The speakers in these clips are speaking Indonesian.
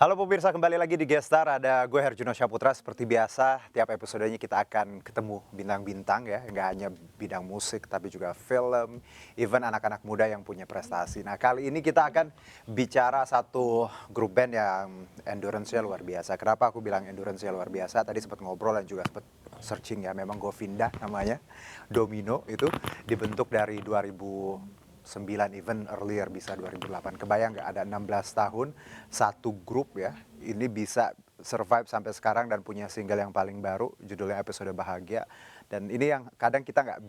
Halo pemirsa, kembali lagi di Gestar, ada gue Herjuno Syaputra. Seperti biasa, tiap episodenya kita akan ketemu bintang-bintang ya. Nggak hanya bidang musik, tapi juga film, even anak-anak muda yang punya prestasi. Nah, kali ini kita akan bicara satu grup band yang endurance-nya luar biasa. Kenapa aku bilang endurance-nya luar biasa? Tadi sempat ngobrol dan juga sempat searching ya. Memang Govinda namanya, Domino itu dibentuk dari 2009, even earlier bisa 2008. Kebayang nggak ada 16 tahun satu grup ya, ini bisa survive sampai sekarang dan punya single yang paling baru, judulnya Episode Bahagia. Dan ini yang kadang kita nggak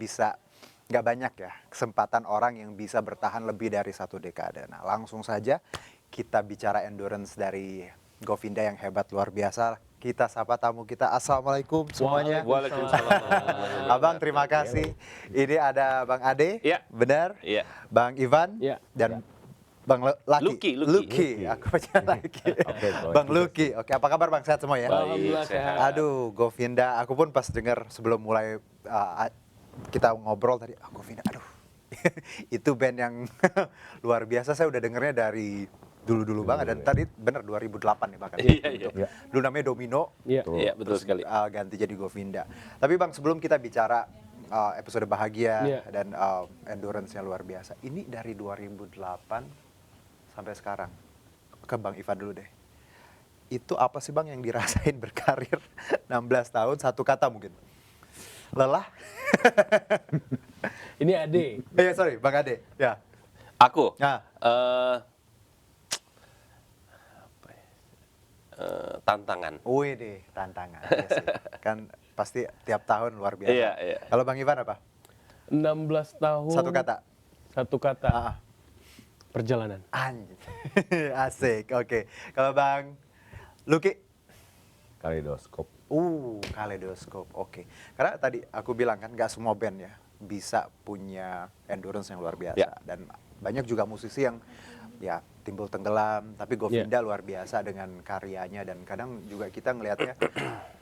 banyak ya kesempatan orang yang bisa bertahan lebih dari satu dekade. Nah, langsung saja kita bicara endurance dari Govinda yang hebat luar biasa. Kita sapa tamu kita. Assalamualaikum semuanya. Waalaikumsalam. Abang, terima kasih. Ini ada Bang Ade, Iya. benar? Iya. Bang Ivan, Iya. dan Bang Lucky. Lucky. Aku baca Lucky. Bang Lucky. Oke, apa kabar Bang? Sehat semua ya? Alhamdulillah Baik, sehat. Aduh, Govinda. Aku pun pas dengar sebelum mulai kita ngobrol tadi, Govinda, aduh. Itu band yang luar biasa. Saya udah dengernya dari dulu-dulu banget. Dan tadi bener 2008 nih bahkan. Iya. Dulu namanya Domino. Iya. Iya, betul sekali. Ganti jadi Govinda. Tapi Bang, sebelum kita bicara episode bahagia Iya. dan endurance-nya luar biasa, ini dari 2008 sampai sekarang. Ke Bang Ivan dulu deh. Itu apa sih Bang yang dirasain berkarir 16 tahun, satu kata mungkin? Lelah? Ini Ade. Sorry, Bang Ade. Ya. Aku. Nah, Tantangan. wih deh, tantangan. Iya sih. Kan pasti tiap tahun luar biasa. Iya. Kalau Bang Ivan apa? 16 tahun. Satu kata. Satu kata. Perjalanan. Anjir. Asik, oke. Kalau Bang Lucky? Kaleidoskop. Kaleidoskop, oke. Karena tadi aku bilang kan gak semua band ya bisa punya endurance yang luar biasa. Ya. Dan banyak juga musisi yang ya timbul tenggelam, tapi Govinda luar biasa dengan karyanya. Dan kadang juga kita ngelihatnya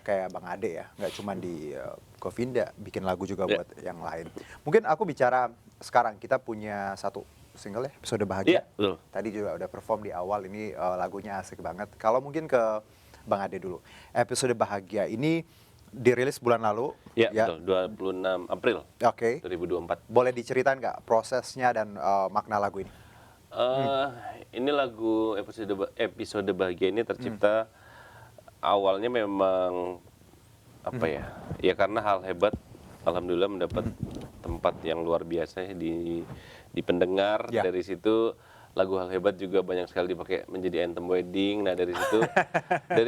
kayak Bang Ade ya, gak cuma di Govinda, bikin lagu juga buat yang lain. Mungkin aku bicara sekarang, kita punya satu single ya, Episode Bahagia. Iya, betul. Tadi juga udah perform di awal, ini lagunya asik banget. Kalau mungkin ke Bang Ade dulu, Episode Bahagia ini dirilis bulan lalu. Iya, betul. 26 April Oke. 2024. Boleh diceritain nggak prosesnya dan makna lagu ini? Ini lagu episode bahagia ini tercipta awalnya memang apa ya? Ya karena hal hebat, alhamdulillah mendapat tempat yang luar biasa ya di pendengar. Ya. Dari situ lagu hal hebat juga banyak sekali dipakai menjadi anthem wedding. Nah dari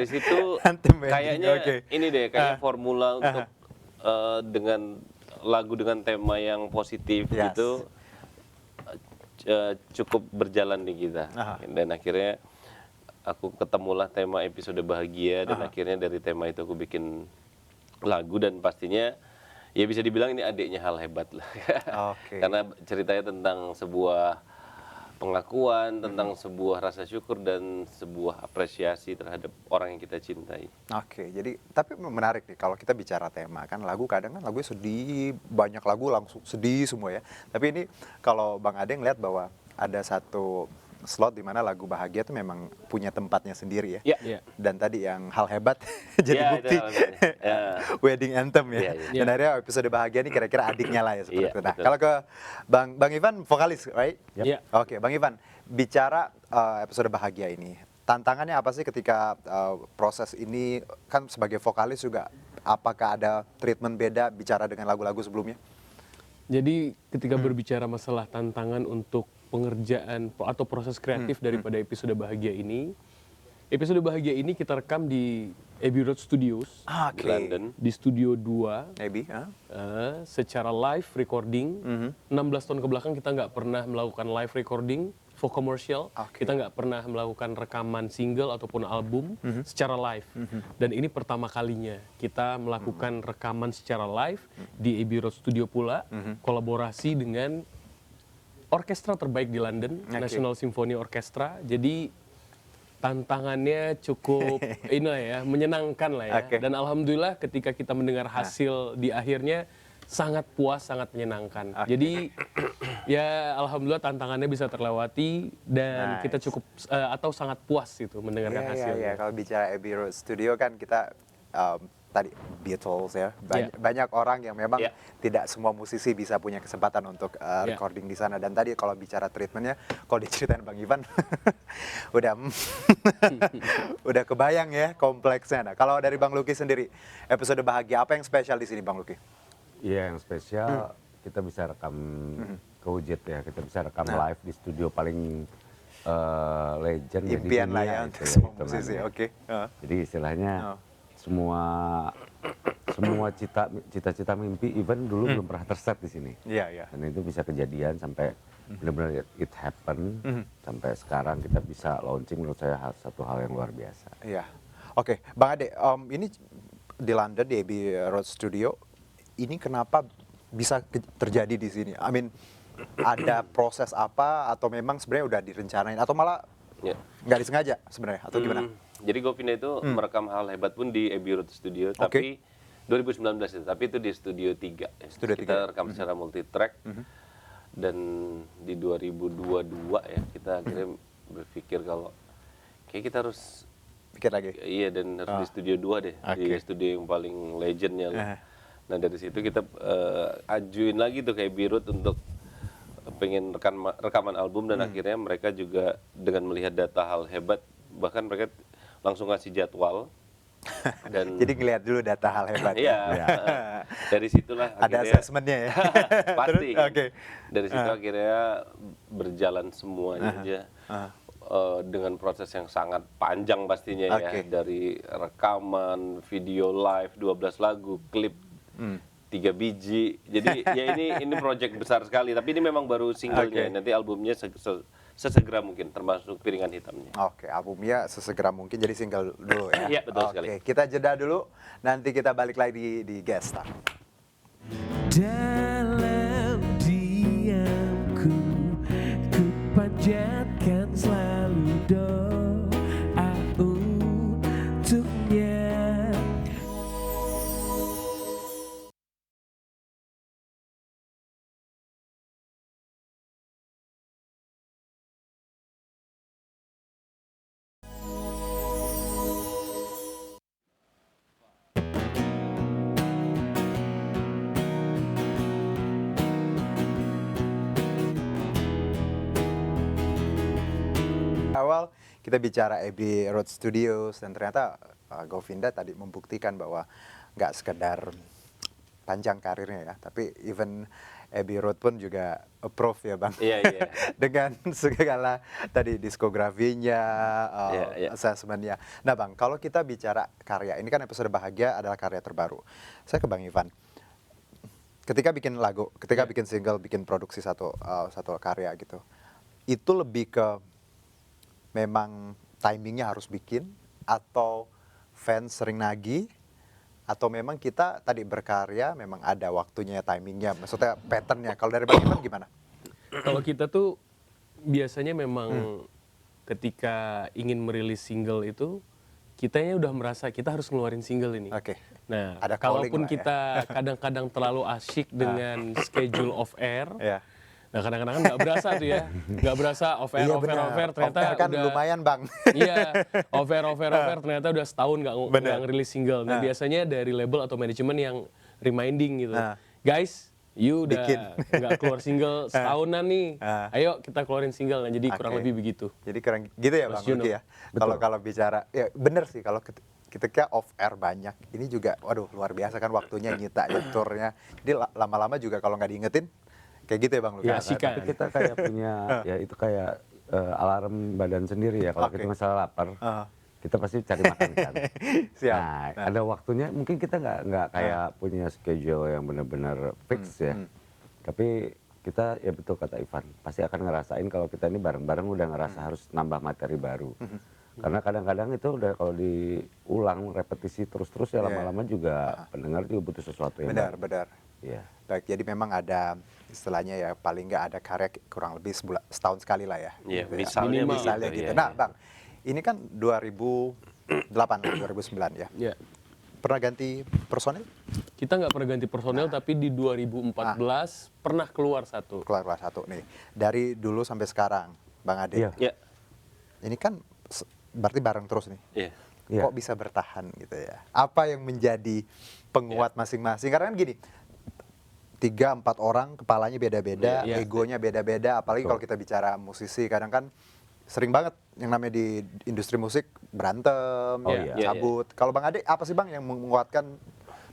situ Anthem wedding, kayaknya oke. ini deh kayak formula untuk dengan lagu dengan tema yang positif Yes. gitu cukup berjalan di kita. Dan akhirnya aku ketemulah tema episode bahagia dan akhirnya dari tema itu aku bikin lagu dan pastinya ya bisa dibilang ini adiknya hal hebat lah. Oke. Karena ceritanya tentang sebuah pengakuan, tentang sebuah rasa syukur dan sebuah apresiasi terhadap orang yang kita cintai. Oke, jadi tapi menarik nih kalau kita bicara tema kan lagu kadang kan lagunya sedih, banyak lagu langsung sedih semua ya. Tapi ini kalau Bang Ade ngeliat bahwa ada satu slot di mana lagu bahagia itu memang punya tempatnya sendiri ya. Iya. Dan tadi yang hal hebat jadi Iya, bukti itu hal hebat. Ya. wedding anthem ya. Iya. Dan akhirnya episode bahagia ini kira-kira adiknya lah ya seperti Iya, itu. Nah, betul. kalau ke Bang Ivan vokalis, right? Iya. Oke, Bang Ivan, bicara episode bahagia ini, tantangannya apa sih ketika proses ini kan sebagai vokalis juga, apakah ada treatment beda bicara dengan lagu-lagu sebelumnya? Jadi ketika berbicara masalah tantangan untuk pengerjaan atau proses kreatif daripada episode bahagia ini kita rekam di Abbey Road Studios Oke. Di London. di Studio 2 Maybe, secara live recording. 16 tahun ke belakang kita nggak pernah melakukan live recording for commercial. Oke. Kita nggak pernah melakukan rekaman single ataupun album secara live. Dan ini pertama kalinya kita melakukan rekaman secara live di Abbey Road Studio pula, kolaborasi dengan orkestra terbaik di London, Oke. National Symphony Orchestra. Jadi tantangannya cukup ini lah ya, menyenangkan lah ya. Oke. Dan alhamdulillah ketika kita mendengar hasil di akhirnya sangat puas, sangat menyenangkan. Oke. Jadi ya alhamdulillah tantangannya bisa terlewati dan Nice. kita cukup atau sangat puas gitu mendengarkan Iya, hasilnya. kalau bicara Abbey Road Studio kan kita tadi Beatles ya, Iya. banyak orang yang memang Iya. tidak semua musisi bisa punya kesempatan untuk Iya. recording di sana. Dan tadi kalau bicara treatmentnya, kalau diceritain Bang Ivan, udah udah kebayang ya kompleksnya. Nah, kalau dari Bang Luki sendiri, episode bahagia apa yang spesial di sini Bang Luki? Iya, yang spesial kita bisa rekam kewujud ya, kita bisa rekam live di studio paling legend ya di Impian lah dunia ya itu untuk ya, semua hitungannya. musisi, oke. Jadi istilahnya semua cita-cita mimpi even dulu belum pernah terset di sini. Iya, iya. Dan itu bisa kejadian sampai benar-benar it happen sampai sekarang kita bisa launching, menurut saya satu hal yang luar biasa. Iya. Oke, Bang Ade, ini di London di Abbey Road Studio, ini kenapa bisa terjadi di sini? I mean, ada proses apa atau memang sebenarnya udah direncanain atau malah Ya. nggak disengaja sebenarnya atau gimana? Jadi Govinda itu merekam hal hebat pun di Abbey Road Studio, tapi 2019 itu, tapi itu di Studio 3. Studio Kita 3. rekam secara multi track. Dan di 2022 ya kita akhirnya berpikir kalau kayak kita harus Pikir lagi. iya dan harus di Studio 2 deh, di Oke. studio yang paling legendnya lah. Nah dari situ kita ajuin lagi tuh kayak Abbey Road untuk pengen rekaman album dan akhirnya mereka juga dengan melihat data hal hebat bahkan mereka langsung ngasih jadwal dan Jadi ngelihat dulu data hal hebat. iya dari situlah Ada akhirnya asesmennya ya. pasti Terus, oke. dari situ akhirnya berjalan semuanya aja dengan proses yang sangat panjang pastinya ya, Oke. dari rekaman video live 12 lagu klip 3 biji. Jadi ya ini project besar sekali, tapi ini memang baru singlenya. Oke. Nanti albumnya sesegera mungkin, termasuk Piringan Hitamnya. Oke, albumnya sesegera mungkin jadi single dulu ya. Iya, betul Oke, sekali. kita jeda dulu, nanti kita balik lagi di Guest Star. Dalam diamku ku panjatkan selalu doa untuknya. Awal kita bicara Abbey Road Studios dan ternyata Govinda tadi membuktikan bahwa nggak sekedar panjang karirnya ya, tapi even Abbey Road pun juga approve ya Bang. Iya, iya. Dengan segala tadi diskografinya, Iya, iya. assessmentnya. Nah Bang, kalau kita bicara karya, ini kan episode bahagia adalah karya terbaru. Saya ke Bang Ivan. Ketika bikin lagu, ketika bikin single, bikin produksi satu karya gitu, itu lebih ke memang timingnya harus bikin atau fans sering nagih atau memang kita tadi berkarya memang ada waktunya timingnya, maksudnya patternnya. Kalau dari Bang Ivan gimana? Kalau kita tuh biasanya memang ketika ingin merilis single itu kitanya udah merasa kita harus ngeluarin single ini. Oke. Nah, Ada calling kalaupun lah ya. kita kadang-kadang terlalu asyik dengan schedule off air, Ya. nah kadang-kadang kan nggak berasa tuh ya, nggak berasa off air, Iya off air, benar. off air, ternyata Off air kan udah lumayan Bang. Iya, off air, ternyata udah setahun nggak Bener. ngerilis single. Nah, biasanya dari label atau manajemen yang reminding gitu. Nah. Guys, you udah Bikin. nggak keluar single setahunan nih. Ayo kita keluarin single. Nah, jadi kurang Oke. lebih begitu. Jadi kurang gitu ya Bang Mas Juno. Luki ya. Kalau bicara ya bener sih kalau ketika off air banyak, ini juga waduh luar biasa kan waktunya nyita nyeturnya. Jadi lama-lama juga kalau nggak diingetin kayak gitu ya Bang Luki. Ya, asikan. Tapi kita kayak punya ya itu kayak alarm badan sendiri ya, kalau Oke. kita masalah lapar kita pasti cari makan kan. Siap. Nah, ada waktunya mungkin kita nggak kayak punya schedule yang benar-benar fix ya. Tapi kita ya betul kata Ivan, pasti akan ngerasain kalau kita ini bareng-bareng udah ngerasa harus nambah materi baru. Karena kadang-kadang itu udah kalau diulang repetisi terus-terus ya lama-lama juga pendengar juga butuh sesuatu yang Benar, baru. benar. Iya. Baik, jadi memang ada istilahnya ya paling nggak ada karya kurang lebih setahun sekali lah ya. Iya, Gitu ya. misalnya Minimal. Misalnya begitu, gitu. iya, Nah iya. Bang, ini kan 2008, 2009 ya. Ya. pernah ganti personil? Kita nggak pernah ganti personel, tapi di 2014 pernah keluar satu. Keluar satu nih. Dari dulu sampai sekarang, Bang Ade. Iya. Ya, Ini kan berarti bareng terus nih. iya. Iya. Kok bisa bertahan gitu ya? Apa yang menjadi penguat masing-masing? Karena kan gini, 3-4 orang kepalanya beda-beda, Iya. egonya beda-beda. Apalagi kalau kita bicara musisi, kadang kan sering banget yang namanya di industri musik berantem, Oh, iya. cabut. Kalau Bang Ade apa sih Bang yang menguatkan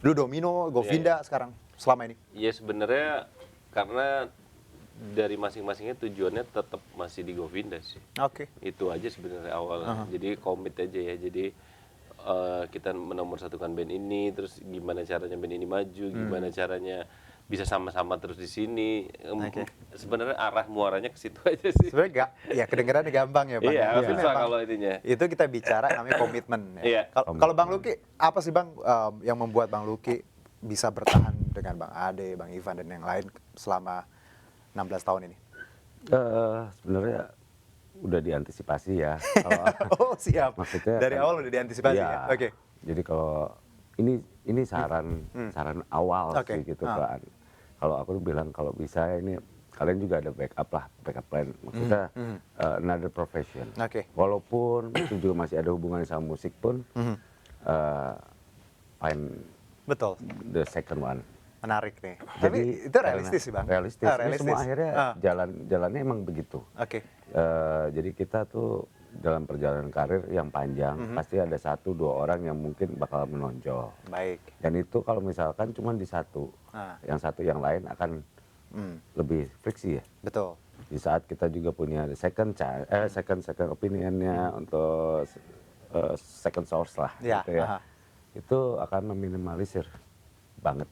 dulu Domino, Govinda sekarang selama ini? Ya sebenarnya karena dari masing-masingnya tujuannya tetap masih di Govinda sih. Oke. Itu aja sebenarnya awalnya. Jadi komit aja ya. Jadi kita menomorsatukan band ini, terus gimana caranya band ini maju, gimana caranya bisa sama-sama terus di sini. Oke. Sebenarnya arah muaranya ke situ aja sih. Sebenarnya ya kedengarannya gampang ya Bang. Iya, Tapi susah memang kalau ininya. itu kita bicara namanya komitmen. Ya. Iya. Kalau Bang Luki, apa sih Bang yang membuat Bang Luki bisa bertahan dengan Bang Ade, Bang Ivan dan yang lain selama 16 tahun ini? Sebenarnya udah diantisipasi ya. Kalau Oh siap. maksudnya Dari kan- awal udah diantisipasi Iya. ya. Oke. Jadi kalau ini saran awal Oke. sih gitu kan. Kalau aku tuh bilang kalau bisa ini kalian juga ada backup plan. Maksudnya another profession. Oke. Walaupun itu juga masih ada hubungannya sama musik pun, find Betul. the second one. Menarik nih. Tapi Jadi itu realistis sih Bang. Realistis. Ah, Ini semua akhirnya Ah. jalannya emang begitu. Oke. Jadi kita tuh dalam perjalanan karir yang panjang pasti ada 1-2 orang yang mungkin bakal menonjol. Baik. Dan itu kalau misalkan cuma di satu, yang satu yang lain akan lebih friksi ya. Betul. Di saat kita juga punya second opinionnya untuk second source lah, Ya, gitu ya. aha. Itu akan meminimalisir banget.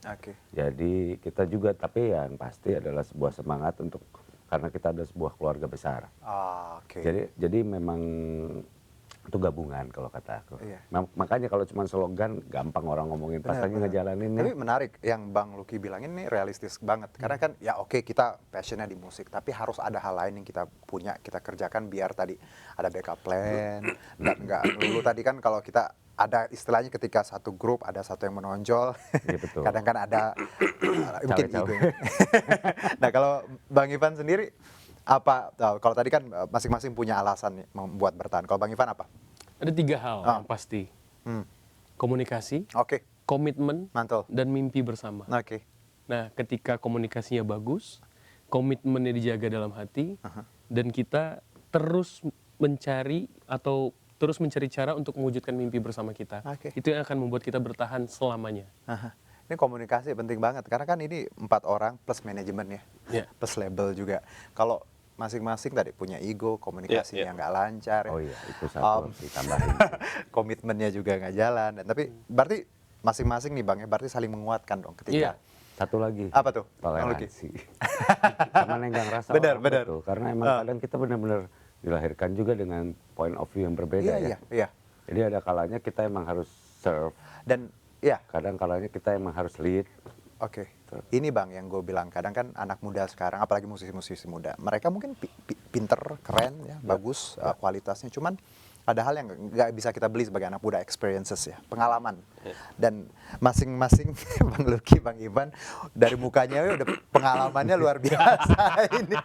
Oke. Jadi kita juga tapi yang pasti adalah sebuah semangat untuk karena kita ada sebuah keluarga besar. Oke. Jadi memang itu gabungan kalau kata aku. Iya. Makanya kalau cuma slogan gampang orang ngomongin pas lagi Benar. ngejalaninnya. Tapi menarik yang Bang Luki bilangin ini realistis banget. Karena kan ya oke kita passionnya di musik, tapi harus ada hal lain yang kita punya, kita kerjakan biar tadi ada backup plan. Dan nggak dulu tadi kan kalau kita ada istilahnya ketika satu grup ada satu yang menonjol, Iya, betul. kadang kan ada mungkin Cawe-cawe. ego. Nah kalau Bang Ivan sendiri apa? Kalau tadi kan masing-masing punya alasan nih membuat bertahan. Kalau Bang Ivan apa? Ada 3 hal yang pasti. Komunikasi, Oke, komitmen, mantul. dan mimpi bersama. Oke. Nah, ketika komunikasinya bagus, komitmennya dijaga dalam hati, dan kita terus mencari cara untuk mewujudkan mimpi bersama kita. Oke. Itu yang akan membuat kita bertahan selamanya. Aha. Ini komunikasi penting banget karena kan ini 4 orang plus manajemen ya, Iya. plus label juga. Kalau masing-masing tadi punya ego, komunikasinya Iya, iya. nggak lancar, Oh iya, itu satu harus ditambahin. komitmennya juga nggak jalan. Dan tapi berarti masing-masing nih bang ya, berarti saling menguatkan dong Iya. ketika. Satu lagi. Apa tuh? Bang Luki? Toleransi. Sama nenggang rasa Benar, orang benar. itu. Karena emang kadang kita benar-benar dilahirkan juga dengan point of view yang berbeda Iya, ya. iya, iya. Jadi ada kalanya kita emang harus serve, Dan ya, kadang kalanya kita emang harus lead. oke. Ini bang yang gue bilang kadang kan anak muda sekarang, apalagi musisi-musisi muda, mereka mungkin pinter, keren ya, bagus kualitasnya. Cuman ada hal yang nggak bisa kita beli sebagai anak muda, experiences ya, pengalaman. Dan masing-masing Bang Luki, Bang Ivan dari mukanya udah pengalamannya luar biasa ini,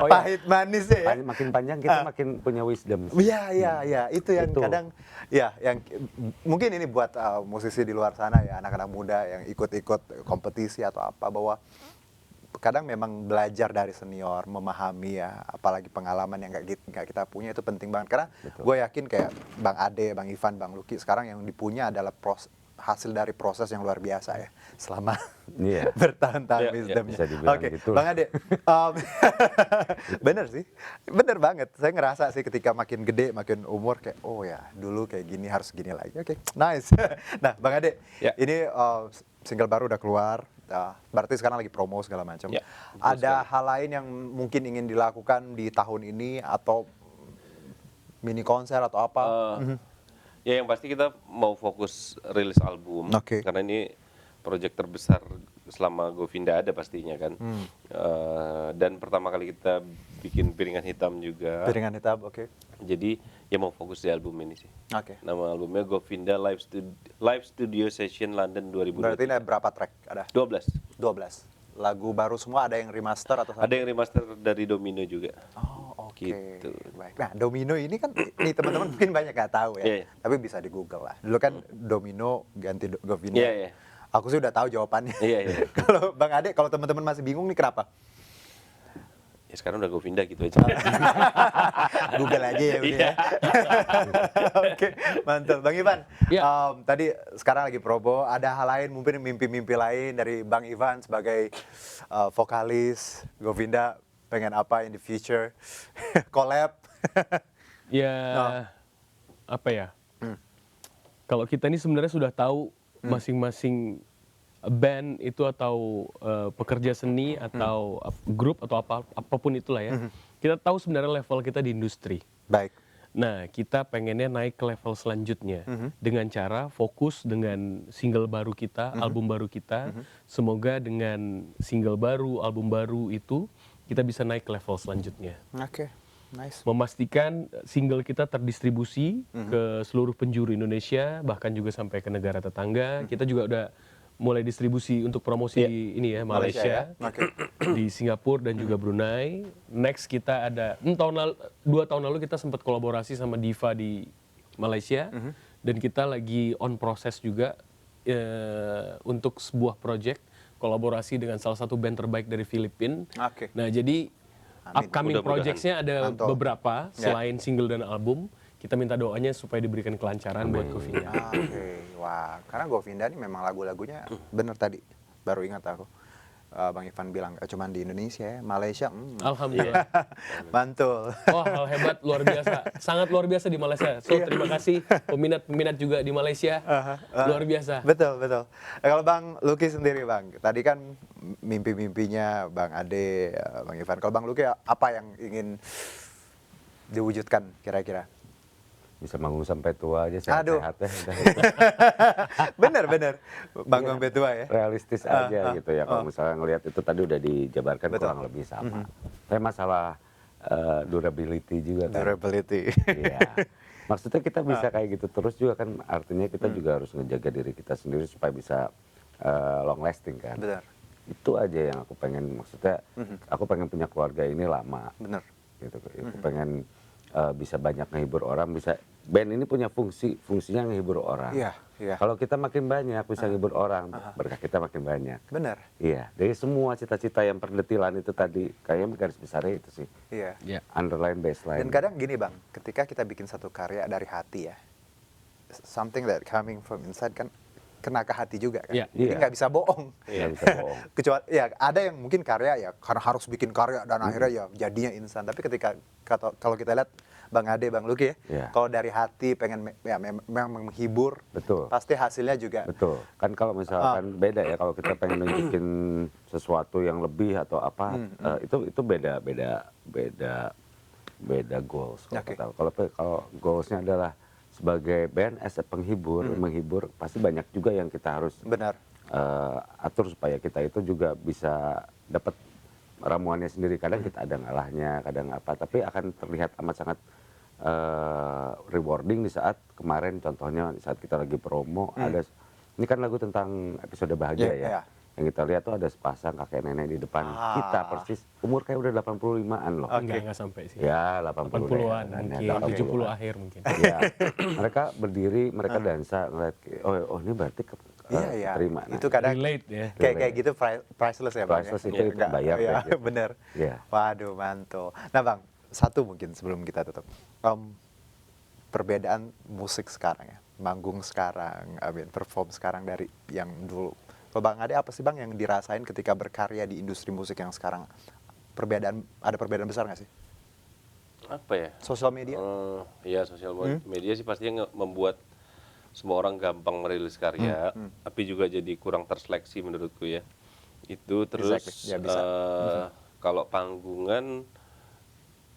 Oh, iya. pahit manisnya ya. Makin panjang kita makin punya wisdom. Iya, iya, iya. Itu yang Itu. kadang, ya, yang mungkin ini buat musisi di luar sana ya, anak-anak muda yang ikut-ikut kompetisi atau apa, bahwa kadang memang belajar dari senior, memahami ya, apalagi pengalaman yang nggak kita punya itu penting banget. Karena gue yakin kayak Bang Ade, Bang Ivan, Bang Luki sekarang yang dipunya adalah hasil dari proses yang luar biasa ya, selama Iya. bertahun-tahun Iya, iya, wisdomnya. bisa dibilang Oke, gitu lah. Bang Ade, bener sih, bener banget. Saya ngerasa sih ketika makin gede, makin umur kayak, oh ya dulu kayak gini harus gini lagi. Oke, nice. Nah, Bang Ade, Ya. ini single baru udah keluar. Berarti sekarang lagi promo segala macam. Ya, betul Ada hal lain yang mungkin ingin dilakukan di tahun ini atau mini konser atau apa? Ya yang pasti kita mau fokus rilis album Oke. karena ini proyek terbesar selama Govinda ada pastinya kan. Dan pertama kali kita bikin Piringan Hitam juga. Piringan Hitam, oke. Jadi ya mau fokus di album ini sih. Oke. Nama albumnya Govinda Live Studio Session London 2020. Berarti ini ada berapa track? Ada 12. 12. Lagu baru semua, ada yang remaster atau Ada yang remaster dari Domino juga. Oh, oke. Gitu. Baik. Nah, Domino ini kan nih teman-teman mungkin banyak nggak tahu ya. Iya, iya. Tapi bisa di Google lah. Dulu kan Domino ganti Govinda. Iya, iya. Aku sih udah tahu jawabannya. Iya, iya. Kalau Bang Ade, kalau teman-teman masih bingung nih kenapa? Ya sekarang udah Govinda gitu aja. Google aja ya udah ya. Oke, mantap. Bang Ivan, Ya. tadi sekarang lagi probo, ada hal lain mungkin mimpi-mimpi lain dari Bang Ivan sebagai vokalis Govinda, pengen apa in the future? Collab? Ya, apa ya? Kalau kita ini sebenarnya sudah tahu masing-masing band itu atau pekerja seni atau grup atau apapun itulah ya. Kita tahu sebenarnya level kita di industri. Baik. Nah, kita pengennya naik ke level selanjutnya dengan cara fokus dengan single baru kita, album baru kita. Semoga dengan single baru, album baru itu kita bisa naik ke level selanjutnya. Oke, nice. Memastikan single kita terdistribusi ke seluruh penjuru Indonesia, bahkan juga sampai ke negara tetangga. Kita juga udah mulai distribusi untuk promosi di ini ya, Malaysia ya? Malaysia, Oke. di Singapura dan juga Brunei. Next kita ada 2 tahun lalu kita sempat kolaborasi sama Diva di Malaysia, dan kita lagi on proses juga untuk sebuah project kolaborasi dengan salah satu band terbaik dari Filipina. Oke. Nah, jadi upcoming Mudah-mudahan. projects-nya ada Mantap. beberapa Ya. selain single dan album. Kita minta doanya supaya diberikan kelancaran buat Govinda. Oke, wah, karena Govinda ini memang lagu-lagunya bener tadi, baru ingat aku. Bang Ivan bilang, cuman di Indonesia ya, Malaysia, Alhamdulillah. mantul. Wah, hal hebat, luar biasa. Sangat luar biasa di Malaysia. So, terima kasih peminat-peminat juga di Malaysia. Luar biasa. Betul, betul. Kalau Bang Luki sendiri Bang, tadi kan mimpi-mimpinya Bang Ade, Bang Ivan. Kalau Bang Luki apa yang ingin diwujudkan kira-kira? Bisa manggung sampai tua aja Aduh. sehat-sehat ya. Udah. Bener, Bang Betua ya. Realistis aja gitu ya. Kalau misalnya ngelihat itu tadi udah dijabarkan Betul. kurang lebih sama. Tapi masalah durability juga kan. Durability. Iya. Maksudnya kita bisa kayak gitu terus juga kan, artinya kita juga harus ngejaga diri kita sendiri supaya bisa long lasting kan. Benar, Itu aja yang aku pengen, maksudnya aku pengen punya keluarga ini lama benar. gitu. Aku pengen bisa banyak ngehibur orang, bisa band ini punya fungsinya ngehibur orang. Iya, iya. Kalau kita makin banyak bisa ngehibur orang, berkah kita makin banyak. Benar. Iya, dari semua cita-cita yang perdetilan itu tadi, kayaknya garis besarnya itu sih, Iya. Ya. underline baseline. Dan kadang gini Bang, ketika kita bikin satu karya dari hati ya, something that coming from inside kan kena ke hati juga kan. Iya. Jadi Iya. nggak bisa bohong. Nggak bisa bohong. Kecuali ya ada yang mungkin karya ya karena harus bikin karya dan akhirnya ya jadinya instan. Tapi ketika kalau kita lihat Bang Ade, Bang Luki ya, Iya. kalau dari hati pengen memang menghibur, Betul. pasti hasilnya juga. Betul. Kan kalau misalkan beda ya, kalau kita pengen nunjukin sesuatu yang lebih atau apa, itu beda goals. Kalau Oke. kata- kalau goalsnya adalah sebagai band as a penghibur, menghibur, pasti banyak juga yang kita harus Benar. atur supaya kita itu juga bisa dapat ramuannya sendiri. Kadang kita ada ngalahnya, kadang apa, tapi akan terlihat amat sangat rewarding di saat kemarin, contohnya di saat kita lagi promo, ada ini kan lagu tentang episode bahagia Iya, ya. iya. Yang kita lihat tuh ada sepasang kakek nenek di depan kita persis, umur kayak udah 85-an loh. Enggak sampai sih. Ya, 80-an ya, mungkin, 70 akhir mungkin. Iya. Mereka berdiri, mereka dansa, ngeliat, oh ini berarti Iya, iya. terima. Nah, Itu kadang Relate ya. kayak gitu priceless ya Bang. Priceless ya? itu Nggak- bayar Iya, kayak gitu. bener. Iya. Waduh, mantul. Nah Bang, satu mungkin sebelum kita tutup. Perbedaan musik sekarang ya, manggung sekarang, perform sekarang dari yang dulu. Kalau Bang Ade apa sih Bang yang dirasain ketika berkarya di industri musik yang sekarang? Ada perbedaan besar nggak sih? Apa ya? Sosial media? Ya sosial media sih pastinya membuat semua orang gampang merilis karya, tapi juga jadi kurang terseleksi menurutku ya. Itu terus Exactly. Ya, bisa. kalau panggungan,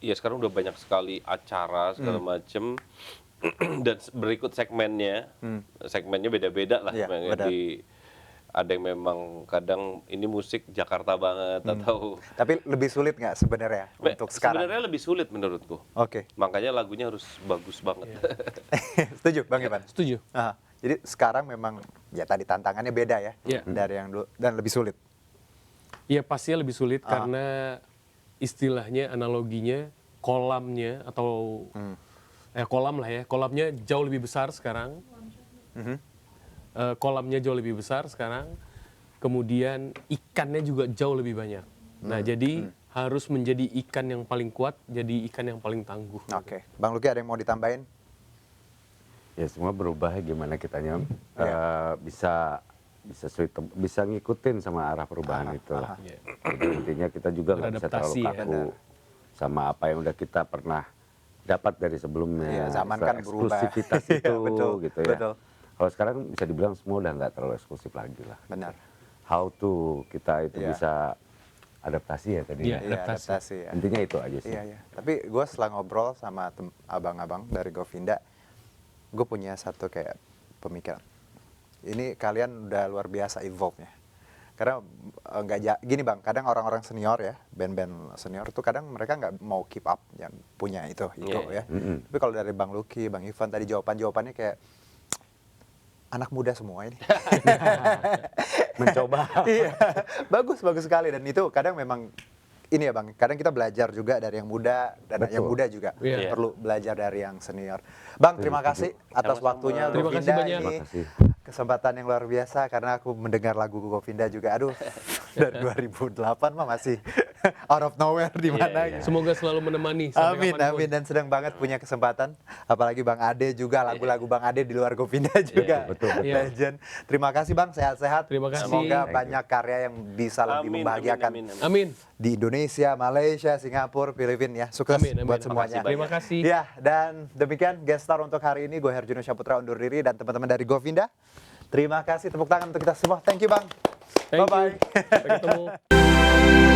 ya sekarang udah banyak sekali acara segala macem dan berikut segmennya beda-beda lah. Iya, Sebenarnya benar. ada yang memang kadang ini musik Jakarta banget atau Tapi lebih sulit nggak sebenarnya untuk sekarang? sebenarnya lebih sulit menurutku. Oke. Makanya lagunya harus bagus banget. Setuju Bang Ivan? Setuju. Aha. Jadi sekarang memang ya tadi tantangannya beda ya Iya. dari yang dulu dan lebih sulit. Iya pastinya lebih sulit karena istilahnya analoginya kolamnya atau kolam lah ya, kolamnya jauh lebih besar sekarang. Kolamnya jauh lebih besar sekarang, kemudian ikannya juga jauh lebih banyak. Nah jadi harus menjadi ikan yang paling kuat, jadi ikan yang paling tangguh. Oke. Bang Luki ada yang mau ditambahin? Ya semua berubah gimana kitanya Iya. bisa ngikutin sama arah perubahan itu lah. Iya. Jadi intinya kita juga nggak bisa terlalu Beradaptasi ya. kaku sama apa yang udah kita pernah dapat dari sebelumnya. Iya, zaman kan berubah. Eksklusivitas Iya, itu betul, gitu ya. betul. Kalau sekarang bisa dibilang semua udah nggak terlalu eksklusif lagi lah. Benar. How to kita itu Iya. bisa adaptasi ya tadi. Iya. ya. Iya, Adaptasi. adaptasi ya. Intinya itu aja sih. Iya, iya. Tapi gue setelah ngobrol sama abang-abang dari Govinda, gue punya satu kayak pemikiran. Ini kalian udah luar biasa evolve-nya. Karena gini Bang, kadang orang-orang senior ya, band-band senior tuh kadang mereka nggak mau keep up yang punya itu ego Iya, ya. Tapi kalau dari Bang Luki, Bang Ivan tadi jawabannya kayak anak muda semua ini. Mencoba. Iya, bagus sekali dan itu kadang memang ini ya Bang, kadang kita belajar juga dari yang muda dan Betul. yang muda juga Iya. perlu belajar dari yang senior. Bang, terima kasih atas Sama-sama. waktunya Terima Govinda kasih banyak. ini. Terima kasih. Kesempatan yang luar biasa karena aku mendengar lagu Govinda juga. Aduh, dari 2008 mah masih out of nowhere di mana Iya, gitu. Semoga selalu menemani sampai Amin, kapanpun. amin dan sedang banget punya kesempatan. Apalagi Bang Ade juga lagu-lagu Bang Ade di luar Govinda juga. betul, betul. Legend. Terima kasih Bang, sehat-sehat. Terima kasih. Semoga Thank you. banyak karya yang bisa lebih Amin, membahagiakan amin, amin, Amin. di Indonesia, Malaysia, Singapura, Filipina ya. Sukses Amin, amin. buat semuanya. Terima kasih. Ya, dan demikian guest star untuk hari ini gue Herjuno Syaputra undur diri dan teman-teman dari Govinda. Terima kasih, tepuk tangan untuk kita semua. Thank you Bang. Thank Bye-bye. you. Sampai ketemu.